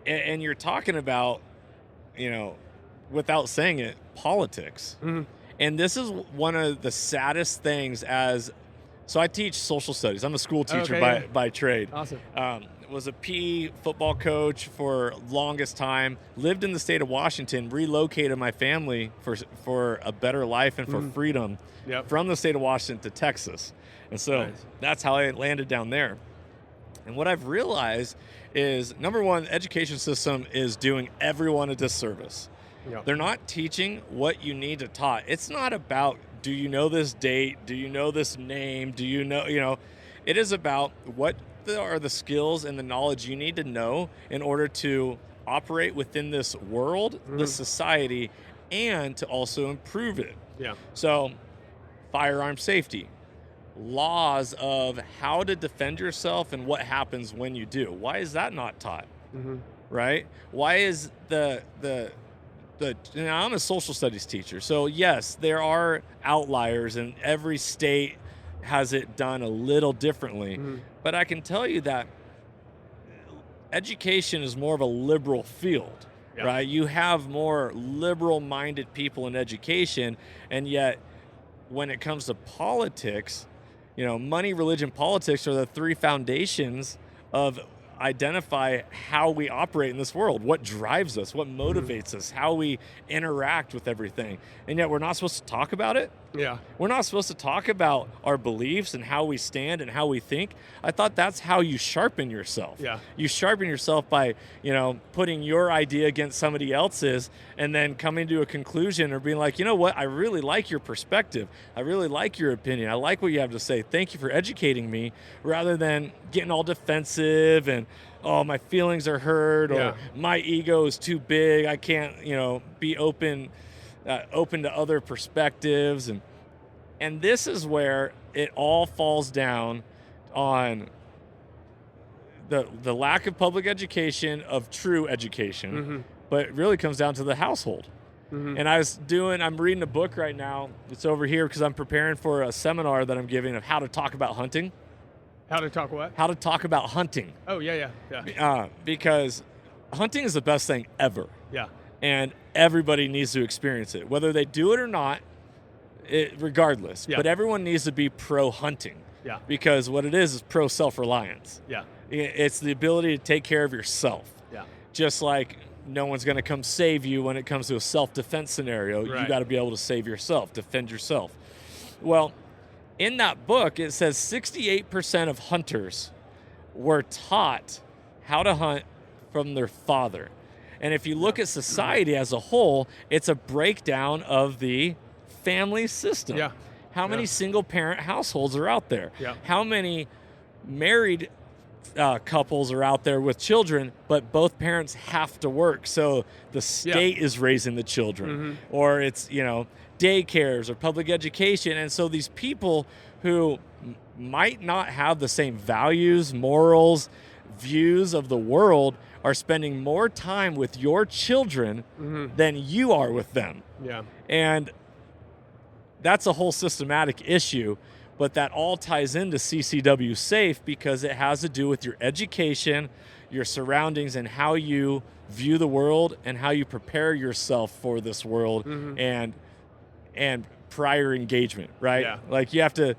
And you're talking about, without saying it, politics. Mm-hmm. And this is one of the saddest things so I teach social studies. I'm a school teacher by trade. Awesome. Was a PE football coach for longest time, lived in the state of Washington, relocated my family for a better life and for freedom from the state of Washington to Texas. And so that's how I landed down there. And what I've realized is, number one, the education system is doing everyone a disservice. Yep. They're not teaching what you need to taught. It's not about, do you know this date? Do you know this name? Do you know, it is about what are the skills and the knowledge you need to know in order to operate within this world, this society, and to also improve it. Yeah. So, firearm safety, laws of how to defend yourself and what happens when you do. Why is that not taught? Mm-hmm. Right? Why is I'm a social studies teacher, so yes, there are outliers, and every state has it done a little differently. But I can tell you that education is more of a liberal field, right? You have more liberal-minded people in education, and yet when it comes to politics, money, religion, politics are the three foundations of identify how we operate in this world, what drives us, what motivates us, how we interact with everything. And yet we're not supposed to talk about it. Yeah. We're not supposed to talk about our beliefs and how we stand and how we think. I thought that's how you sharpen yourself. Yeah. You sharpen yourself by, putting your idea against somebody else's and then coming to a conclusion or being like, you know what, I really like your perspective. I really like your opinion. I like what you have to say. Thank you for educating me, rather than getting all defensive and, oh, my feelings are hurt, or my ego is too big. I can't, be open to other perspectives. And this is where it all falls down on the lack of public education, of true education, but it really comes down to the household. And I'm reading a book right now. It's over here because I'm preparing for a seminar that I'm giving of how to talk about hunting. How to talk what? How to talk about hunting. Oh, yeah. Because hunting is the best thing ever. Yeah. And everybody needs to experience it, whether they do it or not, regardless. Yeah. But everyone needs to be pro-hunting. Yeah. Because what it is pro-self-reliance. Yeah. It's the ability to take care of yourself. Yeah. Just like no one's going to come save you when it comes to a self-defense scenario. Right. You got to be able to save yourself, defend yourself. Well, in that book, it says 68% of hunters were taught how to hunt from their father. And if you look at society as a whole, it's a breakdown of the family system. Yeah. How many single-parent households are out there? Yeah. How many married couples are out there with children, but both parents have to work, so the state is raising the children, or it's daycares or public education, and so these people who might not have the same values, morals, views of the world are spending more time with your children than you are with them. Yeah. And that's a whole systematic issue, but that all ties into CCW Safe because it has to do with your education, your surroundings, and how you view the world and how you prepare yourself for this world and prior engagement, right? Yeah. Like you have to,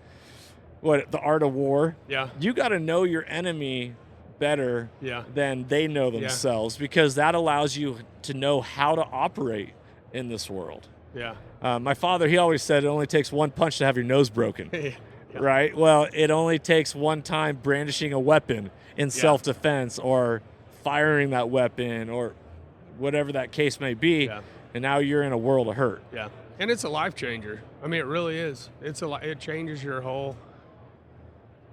the art of war? Yeah. You got to know your enemy better than they know themselves because that allows you to know how to operate in this world. Yeah. My father, he always said it only takes one punch to have your nose broken, right? Well, it only takes one time brandishing a weapon in self-defense or firing that weapon or whatever that case may be, and now you're in a world of hurt. Yeah, and it's a life changer. I mean, it really is. It changes your whole.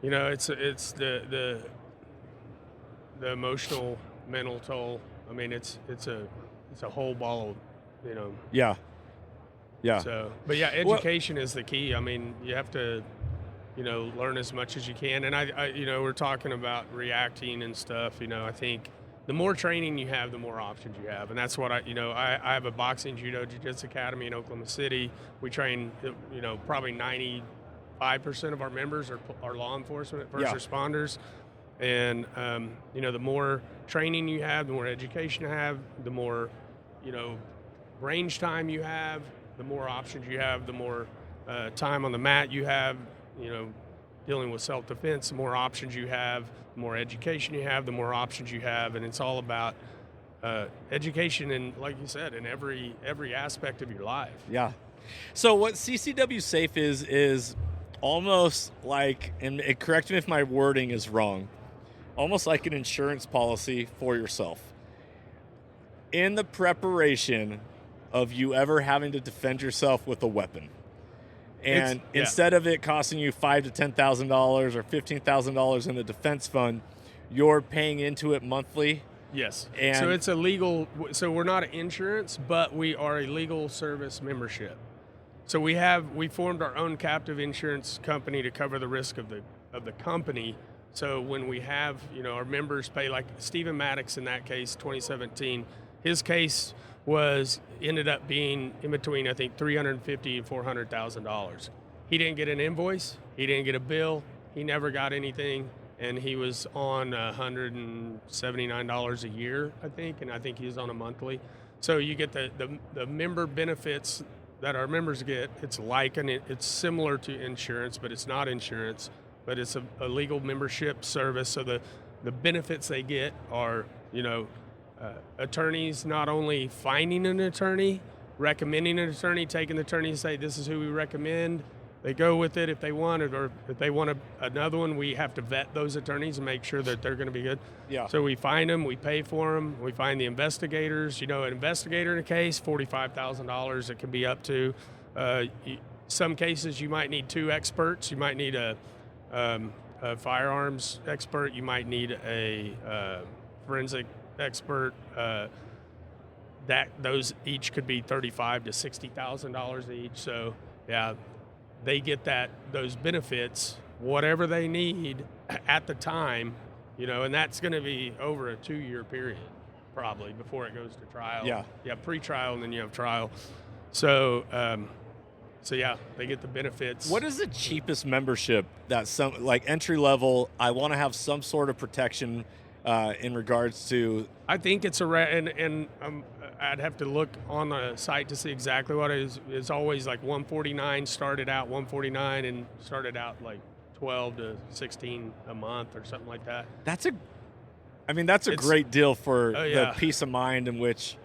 It's the emotional, mental toll. I mean, it's a whole ball of, Yeah. So, but education is the key. I mean, you have to, learn as much as you can. And I we're talking about reacting and stuff. I think the more training you have, the more options you have. And that's what I have a boxing, judo, jiu-jitsu academy in Oklahoma City. We train, probably 95% of our members are law enforcement, first responders. And, the more training you have, the more education you have, the more, range time you have, the more options you have, the more time on the mat you have, dealing with self-defense, the more options you have, the more education you have, the more options you have. And it's all about education and, like you said, in every aspect of your life. Yeah. So what CCW Safe is almost like, and correct me if my wording is wrong, almost like an insurance policy for yourself. In the preparation of you ever having to defend yourself with a weapon. And instead of it costing you $5,000 to $10,000 or $15,000 in the defense fund, you're paying into it monthly. Yes. And so it's a legal, so we're not an insurance, but we are a legal service membership. So we formed our own captive insurance company to cover the risk of the company. So when we have, our members pay, like Stephen Maddox in that case, 2017, his case ended up being in between, I think, $350,000 and $400,000. He didn't get an invoice. He didn't get a bill. He never got anything. And he was on $179 a year, I think, and I think he was on a monthly. So you get the member benefits that our members get. It's it's similar to insurance, but it's not insurance. But it's a legal membership service. So the benefits they get are, attorneys not only finding an attorney, recommending an attorney, taking the attorney and say, this is who we recommend. They go with it if they want it, or if they want another one, we have to vet those attorneys and make sure that they're going to be good. Yeah. So we find them, we pay for them, we find the investigators. An investigator in a case, $45,000 it can be up to. Some cases you might need 2 experts. You might need a firearms expert. You might need a forensic expert. Those each could be $35,000 to $60,000 each. So yeah. They get those benefits, whatever they need at the time, and that's going to be over a 2-year period, probably, before it goes to trial. Yeah. You have pre-trial and then you have trial. So, yeah, they get the benefits. What is the cheapest membership that entry level? I want to have some sort of protection in regards to. I think it's I'd have to look on the site to see exactly what it is. It's always like $149, started out $149 and started out like $12 to $16 a month or something like that. That's a great deal for the peace of mind in which,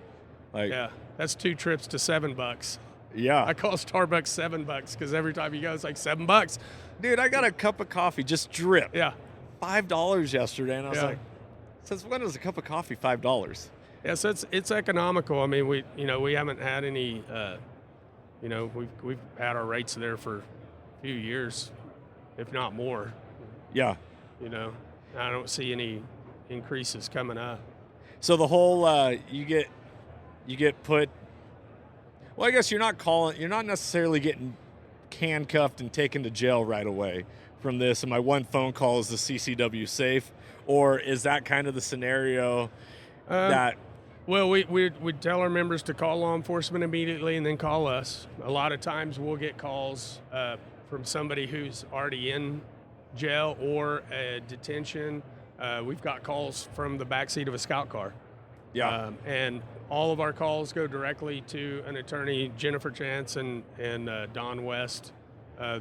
that's 2 trips to $7. Yeah, I call Starbucks $7 because every time you go, it's like $7. Dude, I got a cup of coffee, just drip. Yeah, $5 yesterday, and I was like, since when is a cup of coffee $5? Yeah, so it's economical. I mean, we haven't had any, we've had our rates there for a few years, if not more. Yeah. I don't see any increases coming up. So the whole you get put. Well, I guess you're not necessarily getting handcuffed and taken to jail right away from this. And my one phone call is the CCW Safe, or is that kind of the scenario that? Well, we tell our members to call law enforcement immediately and then call us. A lot of times we'll get calls from somebody who's already in jail or a detention. We've got calls from the backseat of a scout car. Yeah. And all of our calls go directly to an attorney, Jennifer Chance and Don West.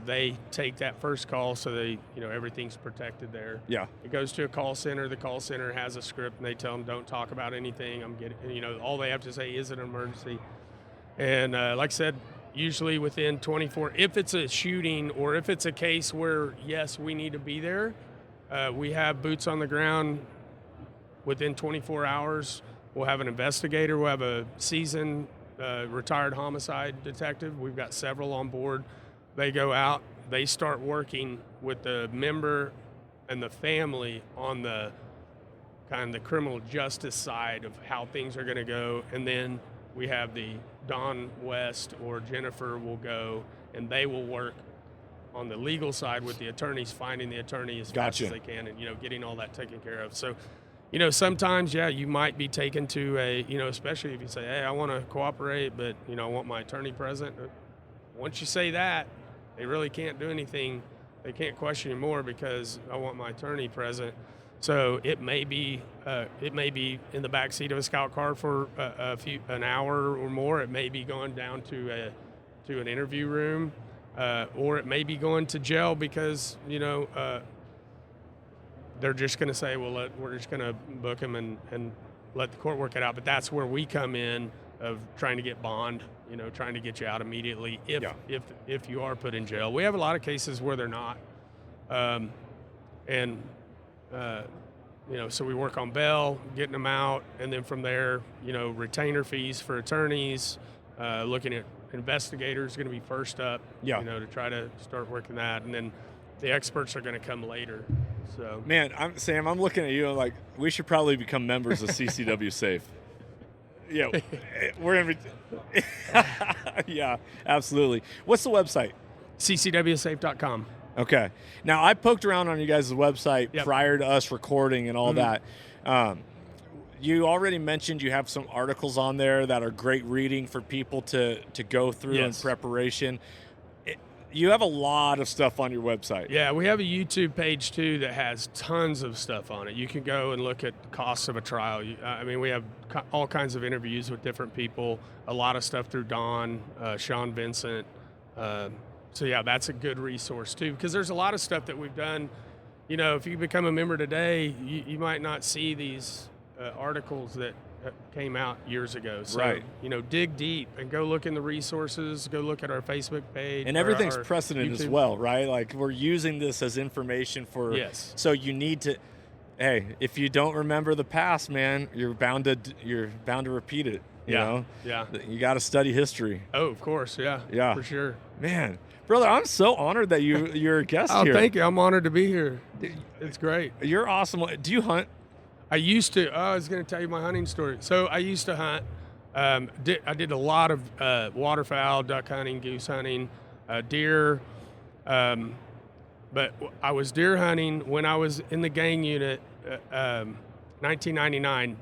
They take that first call, so everything's protected there. Yeah. It goes to a call center. The call center has a script, and they tell them don't talk about anything. All they have to say is an emergency. And like I said, usually within 24, if it's a shooting or if it's a case where yes, we need to be there, we have boots on the ground. Within 24 hours, we'll have an investigator. We'll have a seasoned retired homicide detective. We've got several on board. They go out, they start working with the member and the family on the kind of the criminal justice side of how things are going to go. And then we have the Don West or Jennifer will go, and they will work on the legal side with the attorneys, finding the attorney as fast as they can and, getting all that taken care of. So, sometimes, you might be taken to a, especially if you say, hey, I want to cooperate, but, I want my attorney present. Once you say that, they really can't do anything. They can't question you more because I want my attorney present. So it may be in the back seat of a scout car for an hour or more. It may be going down to an interview room, or it may be going to jail because they're just going to say, well, we're just going to book him and let the court work it out. But that's where we come in of trying to get bond. Trying to get you out immediately if you are put in jail. We have a lot of cases where they're not, so we work on bail, getting them out, and then from there, retainer fees for attorneys, looking at investigators going to be first up, to try to start working that, and then the experts are going to come later. So, man, Sam, I'm looking at you. I'm like, we should probably become members of CCW Safe. Yeah, we're in. Yeah, absolutely. What's the website? CCWSafe.com. Okay. Now, I poked around on you guys' website prior to us recording and all that. You already mentioned you have some articles on there that are great reading for people to go through in preparation. You have a lot of stuff on your website. Yeah, we have a YouTube page, too, that has tons of stuff on it. You can go and look at costs of a trial. We have all kinds of interviews with different people, a lot of stuff through Don, Sean Vincent. So, yeah, that's a good resource, too, because there's a lot of stuff that we've done. If you become a member today, you might not see these articles that came out years ago. So, Right. dig deep and go look in the resources, go look at our Facebook page. And everything's our precedent as YouTube. well, right? Like we're using this as information for. Yes. So you need to. Hey, if you don't remember the past, man, you're bound to repeat it. You know? Yeah. You got to study history. Oh, of course. Yeah. Yeah. For sure. Man, brother, I'm so honored that you're a guest Oh, here. thank you. I'm honored to be here. It's great. You're awesome. Do you hunt? I used to. I was going to tell you my hunting story. So I used to hunt. I did a lot of waterfowl, duck hunting, goose hunting, deer. But I was deer hunting when I was in the gang unit, 1999,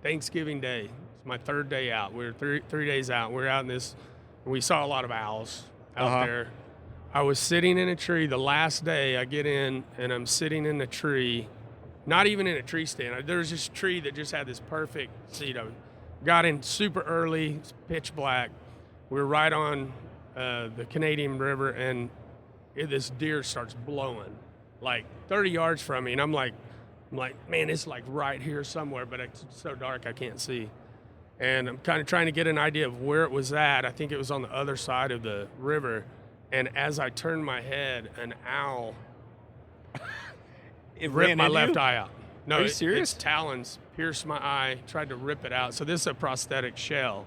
Thanksgiving Day. It's my third day out. We were three days out. We were out in this. We saw a lot of owls out there. I was sitting in a tree the last day. I get in, and I'm sitting in the tree, not even in a tree stand. There was this tree that just had this perfect seat. I got in super early, it's pitch black. We were right on the Canadian River, and this deer starts blowing like 30 yards from me, and I'm like, man, it's like right here somewhere, but it's so dark I can't see. And I'm kind of trying to get an idea of where it was at. I think it was on the other side of the river. And as I turned my head, an owl ripped my left eye out. No, Are you serious? Its talons pierced my eye, tried to rip it out. So this is a prosthetic shell.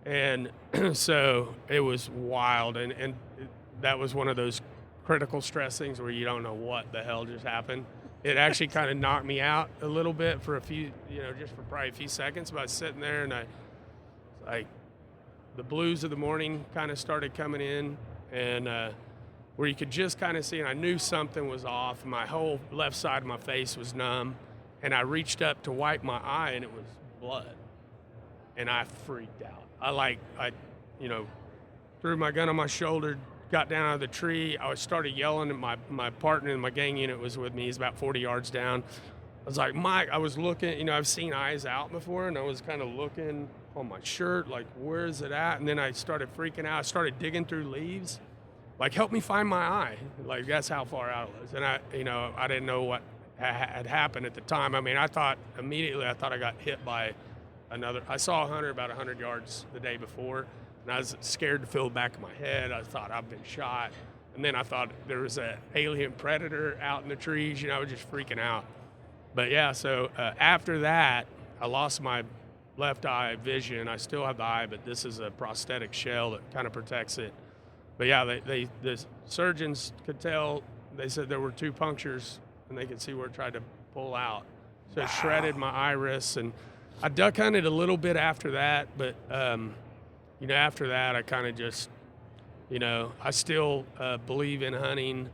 And so it was wild. And that was one of those critical stress things where you don't know what the hell just happened. It actually kind of knocked me out a little bit for a few, just for probably a few seconds. But I was sitting there, and the blues of the morning kind of started coming in, and where you could just kind of see, and I knew something was off. My whole left side of my face was numb, and I reached up to wipe my eye, and it was blood, and I freaked out. I threw my gun on my shoulder, got down out of the tree. I started yelling at my partner in my gang unit was with me. He's about 40 yards down. I was like, Mike, I was looking, I've seen eyes out before, and I was kind of looking on my shirt, like, where is it at? And then I started freaking out. I started digging through leaves, like, help me find my eye. Like, that's how far out it was. And I didn't know what had happened at the time. I mean, I thought I got hit by I saw a hunter about 100 yards the day before, and I was scared to feel the back of my head. I thought I've been shot. And then I thought there was an alien predator out in the trees. I was just freaking out. But yeah, so after that, I lost my left eye vision. I still have the eye, but this is a prosthetic shell that kind of protects it. But yeah, the surgeons could tell. They said there were 2 punctures, and they could see where it tried to pull out. So it shredded my iris, and I duck hunted a little bit after that, but after that, I kind of just, I still believe in hunting.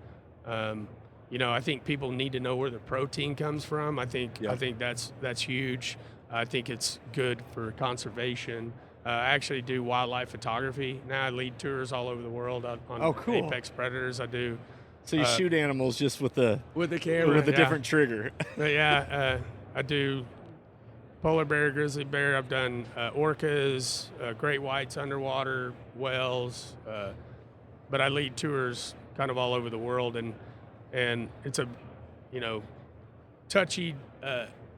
I think people need to know where the protein comes from. I think that's huge. I think it's good for conservation. I actually do wildlife photography. Now I lead tours all over the world on cool. apex predators. I do. So you shoot animals just with the camera, with a different trigger. But yeah, I do polar bear, grizzly bear. I've done orcas, great whites underwater, whales. But I lead tours kind of all over the world, and it's a touchy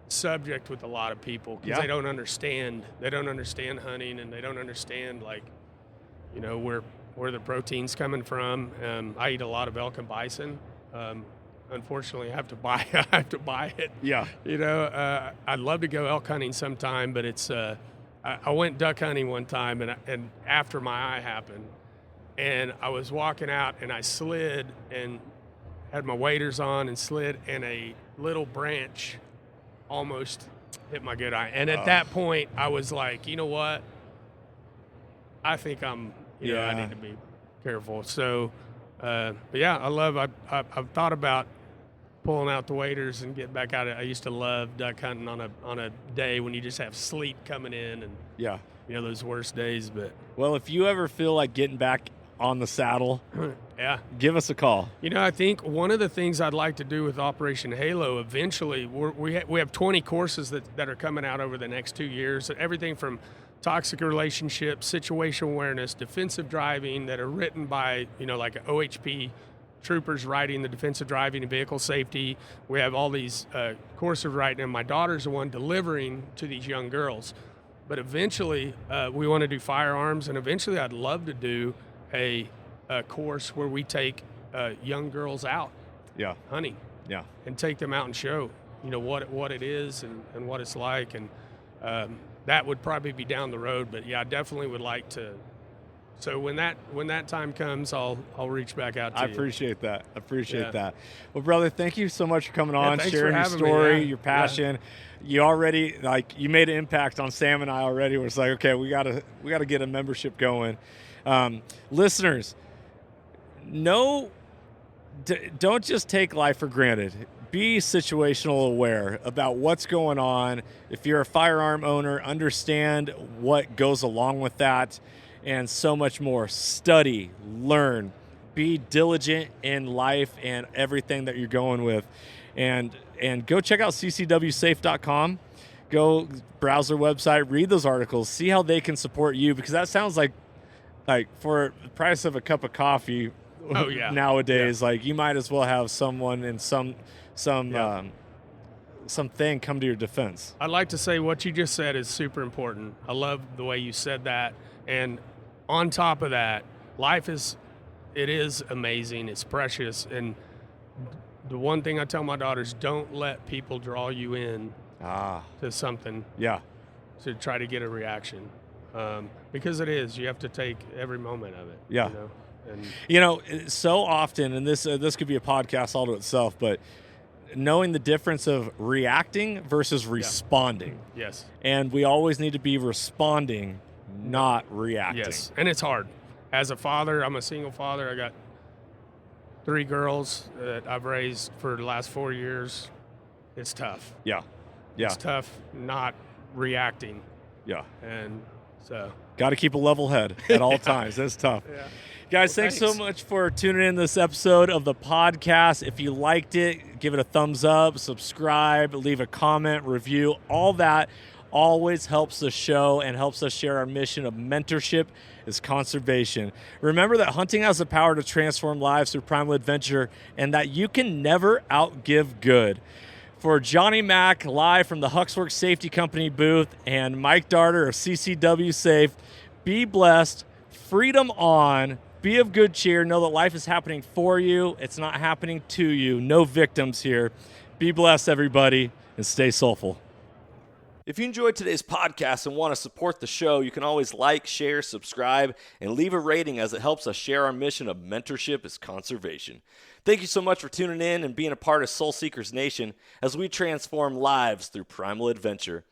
subject with a lot of people because they don't understand. They don't understand hunting, and they don't understand where the protein's coming from. I eat a lot of elk and bison. Unfortunately, I have to buy it. Yeah. I'd love to go elk hunting sometime, but it's. I went duck hunting one time, and after my eye happened, and I was walking out, and I slid and had my waders on and slid, and a little branch almost hit my good eye. And at that point, I was like, you know what? I think I need to be careful. So, but yeah, I've thought about pulling out the waders and getting back out. I used to love duck hunting on a day when you just have sleet coming in and those worst days. But well, if you ever feel like getting back on the saddle, give us a call. I think one of the things I'd like to do with Operation Halo eventually, we have 20 courses that are coming out over the next 2 years. Everything from toxic relationships, situational awareness, defensive driving that are written by, like an OHP troopers writing the defensive driving and vehicle safety. We have all these courses writing, and my daughter's the one delivering to these young girls. But eventually, we want to do firearms, and eventually I'd love to do a course where we take young girls out hunting and take them out and show, what it is and what it's like. And that would probably be down the road. But, yeah, I definitely would like to. So when that time comes, I'll reach back out to you. I appreciate that. That. Well, brother, thank you so much for coming on, sharing your having story, me. your passion. You already you made an impact on Sam and I already. Where it's like, okay, we gotta get a membership going. Listeners, don't just take life for granted. Be situational aware about what's going on. If you're a firearm owner, understand what goes along with that. And so much more. Study, learn, be diligent in life and everything that you're going with. And go check out ccwsafe.com. Go browse their website, read those articles, see how they can support you, because that sounds like for the price of a cup of coffee nowadays, like you might as well have someone in something come to your defense. I'd like to say what you just said is super important. I love the way you said that. And on top of that, life is amazing. It's precious. And the one thing I tell my daughters, don't let people draw you in to something to try to get a reaction. Because it is. You have to take every moment of it. Yeah. And so often, and this could be a podcast all to itself, but knowing the difference of reacting versus responding. Yes. And we always need to be responding, not reacting. Yes, and it's hard. As a father, I'm a single father. I got 3 girls that I've raised for the last 4 years. It's tough. Yeah. It's tough not reacting. Yeah. And so. Got to keep a level head at all times. That's tough. Yeah. Guys, thanks so much for tuning in this episode of the podcast. If you liked it, give it a thumbs up, subscribe, leave a comment, review. All that always helps the show and helps us share our mission of mentorship is conservation. Remember that hunting has the power to transform lives through primal adventure, and that you can never outgive good. For Johnny Mack, live from the Huxworks Safety Company booth, and Mike Darter of CCW Safe, be blessed, freedom on, be of good cheer, know that life is happening for you, it's not happening to you, no victims here. Be blessed, everybody, and stay soulful. If you enjoyed today's podcast and want to support the show, you can always like, share, subscribe, and leave a rating, as it helps us share our mission of mentorship is conservation. Thank you so much for tuning in and being a part of Soul Seekers Nation as we transform lives through primal adventure.